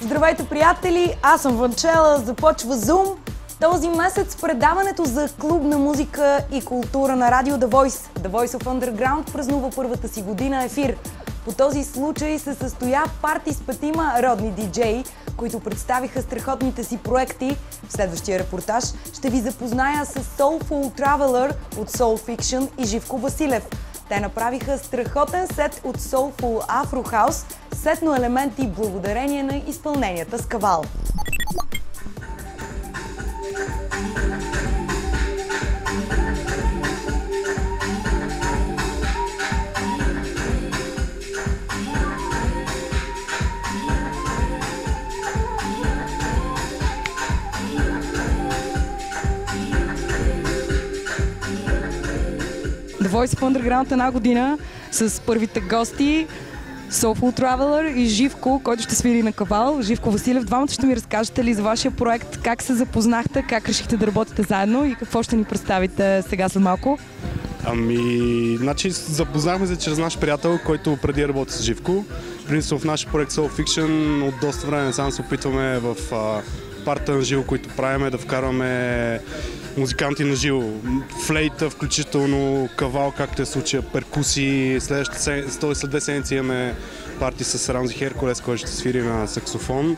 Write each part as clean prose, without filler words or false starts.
Здравейте, приятели! Аз съм Ванчела, започва Zoom. Този месец предаването за клубна музика и култура на радио The Voice. The Voice of Underground празнува първата си година ефир. По този случай се състоя парти с 5 родни диджеи, които представиха страхотните си проекти. В следващия репортаж ще ви запозная с Soulful Traveler от Soul Fiction и Живко Василев. Те направиха страхотен сет от Soulful Afro House с етноелементи благодарение на изпълненията с кавал. The Voice of Underground една година с първите гости Soulful Traveler и Живко, който ще свири на кавал. Живко Василев, двамата ще ми разкажете ли за вашия проект, как се запознахте, как решихте да работите заедно и какво ще ни представите сега след малко? Значи запознахме се чрез наш приятел, който преди работи с Живко. Принципно в нашия проект Soul Fiction от доста време сам се опитваме в парта на живо, които правиме, да вкарваме музиканти на живо. Флейта, включително кавал, както е случая, перкусии. След 2 седмици имаме парти с Рамзи Херкулес, който ще свири на саксофон.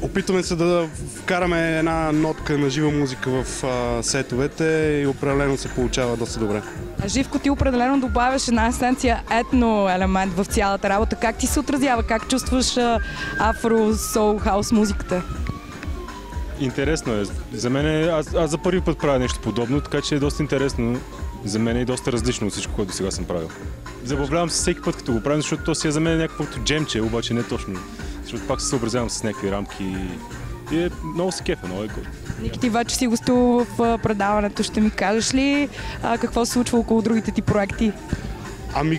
Опитваме се да вкараме една нотка на жива музика в сетовете и определено се получава доста добре. А Живко, ти определено добавяш една есенция етно елемент в цялата работа. Как ти се отразява? Как чувстваш афро-соул хаус музиката? Интересно е. За мен аз за първи път правя нещо подобно, така че е доста интересно. За мен е доста различно от всичко, което сега съм правил. Забавлявам се всеки път, като го правим, защото то си е за мен някаквото джемче, обаче не точно. Защото пак се съобразявам с някакви рамки и е много се кефа, много е готино. Ники, ти вече си гостувал в предаването. Ще ми кажеш ли какво се случва около другите ти проекти?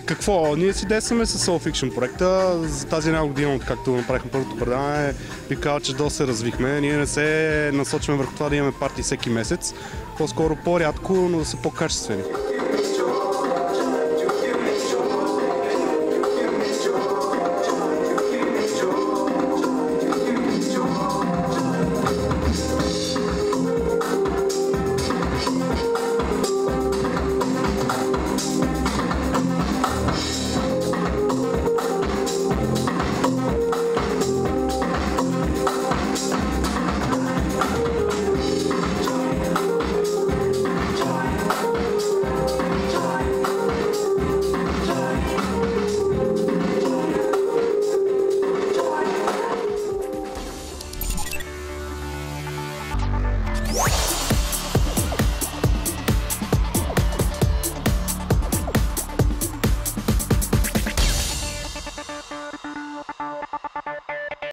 Какво? Ние си действаме с Soul Fiction проекта. За тази една година, откакто направихме първото предаване, би казал, че доста се развихме. Ние не се насочваме върху това да имаме парти всеки месец. По-скоро по-рядко, но да са по-качествени.